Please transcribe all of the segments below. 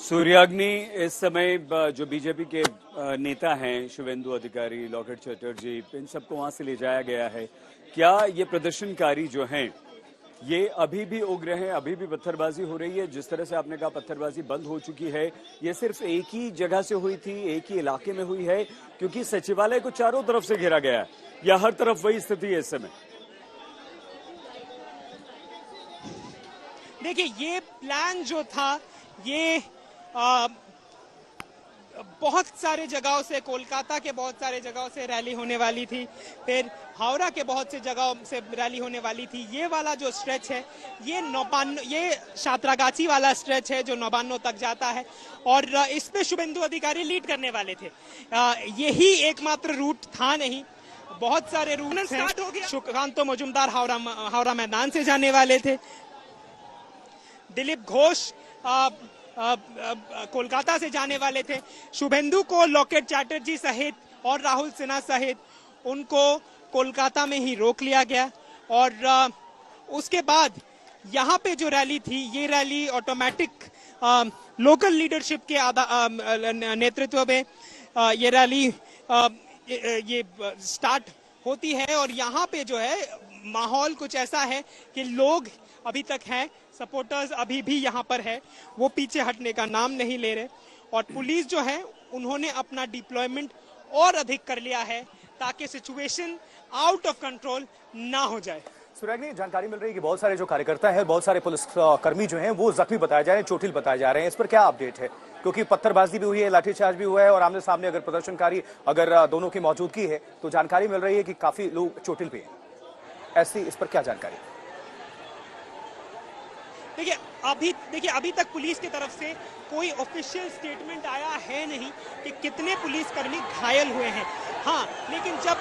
सूर्याग्नि इस समय जो बीजेपी के नेता हैं शुभेंदु अधिकारी, लॉकेट चटर्जी, इन सबको वहां से ले जाया गया है। क्या ये प्रदर्शनकारी जो हैं ये अभी भी उग्र हैं, अभी भी पत्थरबाजी हो रही है? जिस तरह से आपने कहा पत्थरबाजी बंद हो चुकी है, ये सिर्फ एक ही जगह से हुई थी, एक ही इलाके में हुई है? क्योंकि सचिवालय को चारों तरफ से घेरा गया है, या हर तरफ वही स्थिति है इस समय? देखिए, ये प्लान जो था ये बहुत सारे जगहों से, कोलकाता के बहुत सारे जगहों से रैली होने वाली थी, फिर हावड़ा के बहुत से जगहों से रैली होने वाली थी। ये वाला जो स्ट्रेच है ये सातरागाछी वाला स्ट्रेच है जो नौबान्नो तक जाता है, और इस पे शुभेंदु अधिकारी लीड करने वाले थे। यही एकमात्र रूट था नहीं, बहुत सारे रूट हैं। सुकांतो मजुमदार हावड़ा मैदान से जाने वाले थे, दिलीप घोष कोलकाता से जाने वाले थे। शुभेंदु को लॉकेट चैटर्जी सहित और राहुल सिन्हा सहित उनको कोलकाता में ही रोक लिया गया, और उसके बाद यहाँ पे जो रैली थी, ये रैली ऑटोमेटिक लोकल लीडरशिप के नेतृत्व में ये रैली ये स्टार्ट होती है। और यहाँ पे जो है माहौल कुछ ऐसा है कि लोग अभी तक हैं, सपोर्टर्स अभी भी यहाँ पर है, वो पीछे हटने का नाम नहीं ले रहे, और पुलिस जो है उन्होंने अपना डिप्लॉयमेंट और अधिक कर लिया है ताकि सिचुएशन आउट ऑफ कंट्रोल ना हो जाए। सूर्याग्नि, जानकारी मिल रही है कि बहुत सारे जो कार्यकर्ता हैं, बहुत सारे पुलिस कर्मी जो हैं वो जख्मी बताए जा रहे हैं, चोटिल बताए जा रहे हैं। इस पर क्या अपडेट है? क्योंकि पत्थरबाजी भी हुई है, लाठीचार्ज भी हुआ है, और आमने सामने अगर प्रदर्शनकारी अगर दोनों की मौजूदगी है तो जानकारी मिल रही है कि काफी लोग चोटिल भी हैं। ऐसी इस पर क्या जानकारी? देखिए अभी तक पुलिस की तरफ से कोई ऑफिशियल स्टेटमेंट आया है नहीं कि कितने पुलिसकर्मी घायल हुए हैं। हाँ, लेकिन जब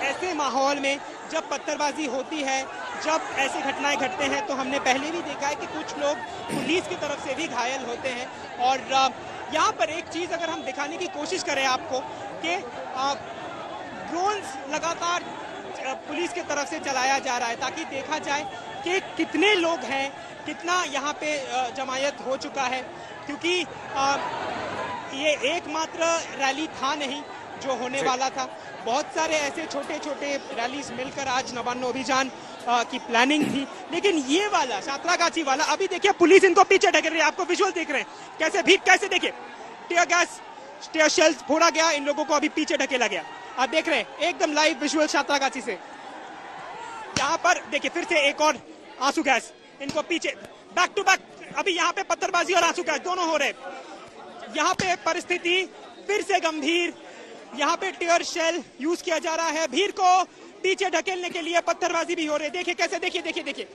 ऐसे माहौल में जब पत्थरबाजी होती है, जब ऐसे घटनाएं घटते हैं, तो हमने पहले भी देखा है कि कुछ लोग पुलिस की तरफ से भी घायल होते हैं। और यहाँ पर एक चीज अगर हम दिखाने की कोशिश करें आपको कि ड्रोन्स लगातार पुलिस की तरफ से चलाया जा रहा है ताकि देखा जाए कि कितने लोग हैं, कितना यहाँ पे जमायत हो चुका है, क्योंकि ये एकमात्र रैली था नहीं जो होने वाला था। बहुत सारे ऐसे छोटे छोटे रैलीज मिलकर आज नौबान्नो अभियान की प्लानिंग थी, लेकिन ये वाला सातरागाछी वाला, अभी देखिए पुलिस इनको पीछे ढकेल रही है। आपको विजुअल देख रहे हैं कैसे भी, कैसे देखिए टीयर गैस, टीयर शेल्स फोड़ा गया, इन लोगों को अभी पीछे ढकेला गया। आप देख रहे हैं एकदम लाइव विजुअल सातरागाछी से। यहाँ पर देखिए फिर से एक और आंसू गैस, इनको पीछे बैक टू बैक अभी यहाँ पे पत्थरबाजी और आंसू गैस दोनों हो रहे। यहाँ पे परिस्थिति फिर से गंभीर, यहाँ पे टीयर शेल यूज किया जा रहा है, भीड़ को पीछे ढकेलने के लिए पत्थरबाजी भी हो रही है। देखिए कैसे, देखिए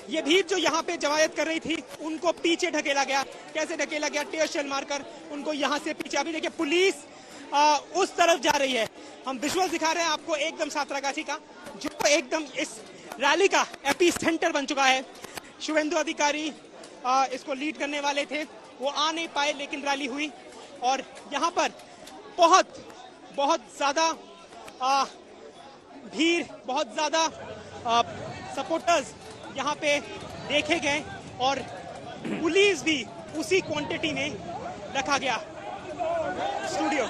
ये भीड़ जो यहाँ पे जमायत कर रही थी उनको पीछे ढकेला गया। कैसे ढकेला गया? टीयर शेल मारकर उनको यहाँ से पीछे। अभी देखिए पुलिस उस तरफ जा रही है। हम विजुअल दिखा रहे हैं आपको एकदम सातरागाछी का, जो एकदम इस रैली का एपी सेंटर बन चुका है। शुभेंदु अधिकारी इसको लीड करने वाले थे, वो आ नहीं पाए, लेकिन रैली हुई, और यहाँ पर बहुत ज्यादा भीड़, बहुत ज्यादा सपोर्टर्स यहाँ पे देखे गए, और पुलिस भी उसी क्वांटिटी में रखा गया। स्टूडियो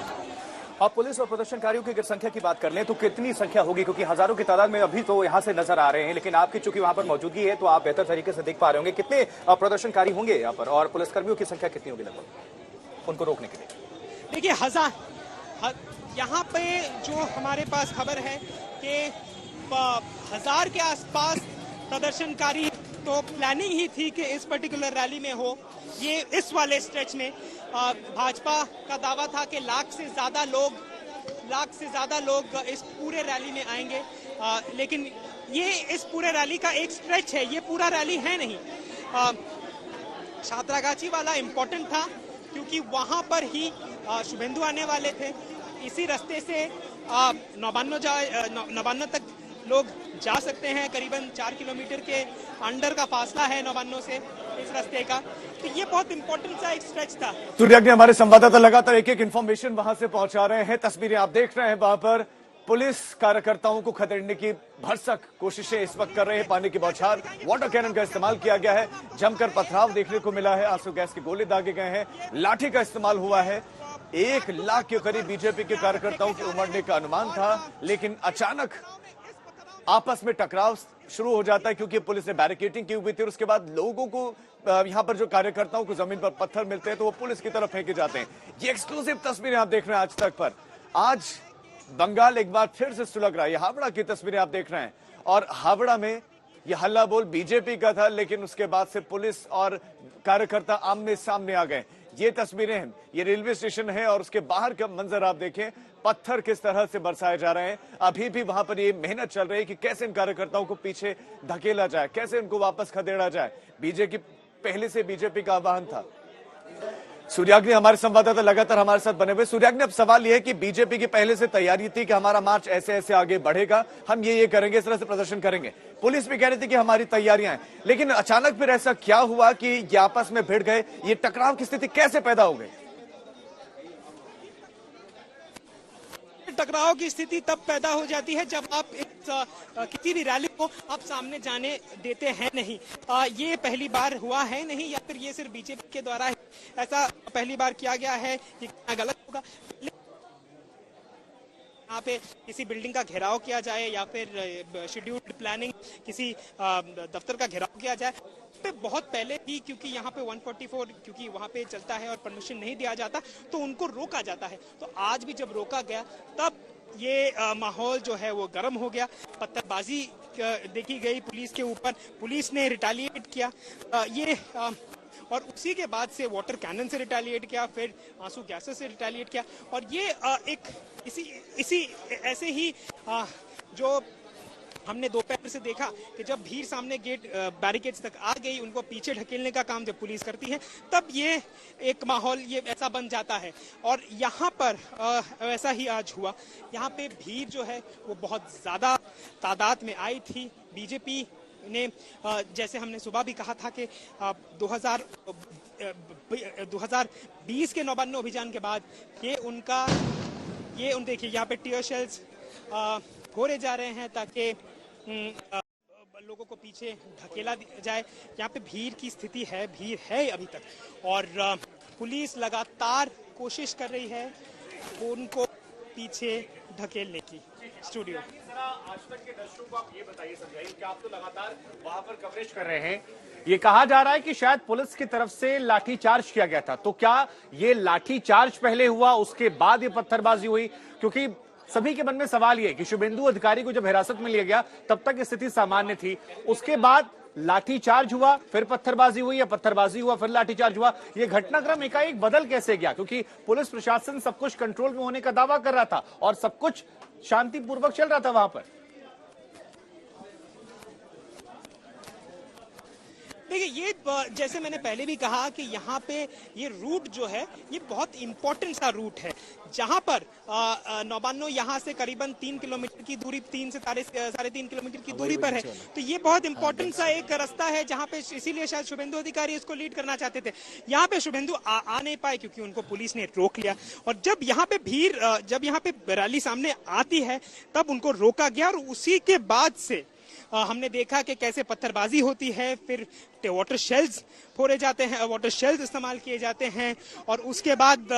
अब पुलिस और प्रदर्शनकारियों की अगर संख्या की बात कर लें तो कितनी संख्या होगी? क्योंकि हजारों की तादाद में अभी तो यहाँ से नजर आ रहे हैं, लेकिन आपकी चूंकि वहां पर मौजूदगी है तो आप बेहतर तरीके से देख पा रहे होंगे। कितने प्रदर्शनकारी होंगे यहाँ पर, और पुलिसकर्मियों की संख्या कितनी होगी लगभग उनको रोकने के लिए? देखिए यहाँ पे जो हमारे पास खबर है कि 1000 के आसपास प्रदर्शनकारी, तो प्लानिंग ही थी कि इस पर्टिकुलर रैली में हो। ये इस वाले स्ट्रेच में भाजपा का दावा था कि लाख से ज्यादा लोग इस पूरे रैली में आएंगे, लेकिन ये इस पूरे रैली का एक स्ट्रेच है, ये पूरा रैली है नहीं। सातरागाछी वाला इम्पोर्टेंट था क्योंकि वहां पर ही शुभेंदु आने वाले थे। इसी रास्ते से नौबान्नो तक लोग जा सकते हैं। करीबन 4 किलोमीटर के अंडर का फासला है नौबान्नो से इस रास्ते का, तो ये बहुत इंपॉर्टेंट सा एक स्ट्रेच था। सूर्याग्नि, हमारे संवाददाता लगातार एक एक इन्फॉर्मेशन वहां से पहुंचा रहे हैं। तस्वीरें आप देख रहे हैं वहां पर पुलिस कार्यकर्ताओं को खदेड़ने की भरसक कोशिशें इस वक्त कर रहे हैं। पानी की बौछार, वाटर कैनन का इस्तेमाल किया गया है, जमकर पथराव देखने को मिला है, आंसू गैस के गोले दागे गए हैं, लाठी का इस्तेमाल हुआ है। 1 लाख के करीब बीजेपी के कार्यकर्ताओं के उमड़ने का अनुमान था, लेकिन अचानक आपस में टकराव शुरू हो जाता है क्योंकि पुलिस ने बैरिकेडिंग की हुई थी और उसके बाद लोगों को यहां पर जो कार्यकर्ताओं को जमीन पर पत्थर मिलते हैं तो वो पुलिस की तरफ फेंके जाते हैं। ये एक्सक्लूसिव तस्वीरें आप देख रहे हैं आज तक पर। आज बंगाल एक बार फिर से सुलग रहा है। ये हावड़ा की तस्वीरें आप देख रहे हैं और हावड़ा में ये हल्ला बोल बीजेपी का था, लेकिन उसके बाद से पुलिस और कार्यकर्ता आमने सामने आ गए। ये तस्वीरें हैं, ये रेलवे स्टेशन है और उसके बाहर का मंजर आप देखें, पत्थर किस तरह से बरसाए जा रहे हैं। अभी भी वहां पर ये मेहनत चल रही है कि कैसे इन कार्यकर्ताओं को पीछे धकेला जाए, कैसे उनको वापस खदेड़ा जाए। बीजेपी पहले से बीजेपी का आह्वान था। सूर्याग्नि हमारे संवाददाता लगातार हमारे साथ बने हुए। सूर्याग्नि, अब सवाल यह है कि बीजेपी की पहले से तैयारी थी कि हमारा मार्च ऐसे ऐसे आगे बढ़ेगा, हम ये करेंगे, इस तरह से प्रदर्शन करेंगे। पुलिस भी कह रही थी कि हमारी तैयारियां हैं, लेकिन अचानक फिर ऐसा क्या हुआ कि ये आपस में भिड़ गए? ये टकराव की स्थिति कैसे पैदा हो गई? टकराव की स्थिति तब पैदा हो जाती है जब आप किसी भी रैली को आप सामने जाने देते हैं नहीं। ये पहली बार हुआ है नहीं, या फिर ये सिर्फ बीजेपी के द्वारा ऐसा पहली बार किया गया है, ये गलत होगा। यहाँ पे किसी बिल्डिंग का घेराव किया जाए या फिर शेड्यूल्ड प्लानिंग किसी दफ्तर का घेराव किया जाए पे बहुत पहले ही, क्योंकि यहाँ पे 144 क्योंकि वहाँ पे चलता है और परमिशन नहीं दिया जाता तो उनको रोका जाता है। तो आज भी जब रोका गया तब ये माहौल जो है वो गर्म हो गया, पत्थरबाजी देखी गई पुलिस के ऊपर, पुलिस ने रिटालिएट किया और उसी के बाद से वाटर कैनन से रिटालिएट किया, फिर आंसू गैसेस से रिटालिएट किया। और ये इसी ऐसे ही जो हमने दोपहर से देखा कि जब भीड़ सामने गेट बैरिकेड्स तक आ गई, उनको पीछे ढकेलने का काम जब पुलिस करती है तब ये एक माहौल ये ऐसा बन जाता है। और यहाँ पर ऐसा ही आज हुआ। यहाँ पे भीड़ जो है वो बहुत ज्यादा तादाद में आई थी। बीजेपी ने जैसे हमने सुबह भी कहा था कि 2020 के नौबन्दी अभियान के बाद देखिए यहाँ पे टीयर शेल्स घोरे जा रहे हैं ताकि लोगों को पीछे ढकेला जाए। यहाँ पे भीड़ की स्थिति है, भीड़ है अभी तक, और पुलिस लगातार कोशिश कर रही है उनको पीछे ढकेलने की। स्टूडियो आज तक के दर्शकों को आप ये बताइए, समझाइए कि आप तो लगातार वहां पर कवरेज कर रहे हैं। ये कहा जा रहा है कि शायद पुलिस की तरफ से लाठीचार्ज किया गया था, तो क्या ये लाठीचार्ज पहले हुआ उसके बाद ये पत्थरबाजी हुई? क्योंकि सभी के मन में सवाल ये है कि शुभेंदु अधिकारी को जब हिरासत में लिया गया तब तक स्थिति सामान्य थी, उसके बाद लाठीचार्ज हुआ, फिर पत्थरबाजी हुई, या पत्थरबाजी हुआ फिर लाठीचार्ज हुआ। ये घटनाक्रम एकाएक बदल कैसे गया? क्योंकि पुलिस प्रशासन सब कुछ कंट्रोल में होने का दावा कर रहा था और सब कुछ शांतिपूर्वक चल रहा था वहां पर। देखिए, ये जैसे मैंने पहले भी कहा कि यहाँ पे ये रूट जो है ये बहुत इंपॉर्टेंट सा रूट है, जहाँ पर नौबानो यहाँ से करीबन 3 किलोमीटर की दूरी, 3 से 3.5 किलोमीटर की दूरी पर है। तो ये बहुत इंपॉर्टेंट सा एक रास्ता है जहाँ पे, इसीलिए शायद शुभेंदु अधिकारी इसको लीड करना चाहते थे। यहाँ पे शुभेंदु आ नहीं पाए क्योंकि उनको पुलिस ने रोक लिया, और जब यहाँ पे रैली सामने आती है तब उनको रोका गया, और उसी के बाद से हमने देखा कि कैसे पत्थरबाजी होती है, फिर वाटर शेल्स फोड़े जाते हैं, वाटर शेल्स इस्तेमाल किए जाते हैं, और उसके बाद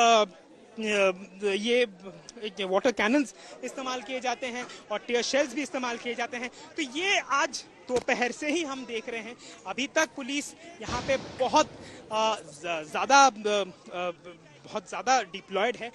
ये वाटर कैनन्स इस्तेमाल किए जाते हैं और टीयर शेल्स भी इस्तेमाल किए जाते हैं। तो ये आज दोपहर से ही हम देख रहे हैं। अभी तक पुलिस यहाँ पे बहुत ज़्यादा डिप्लॉयड है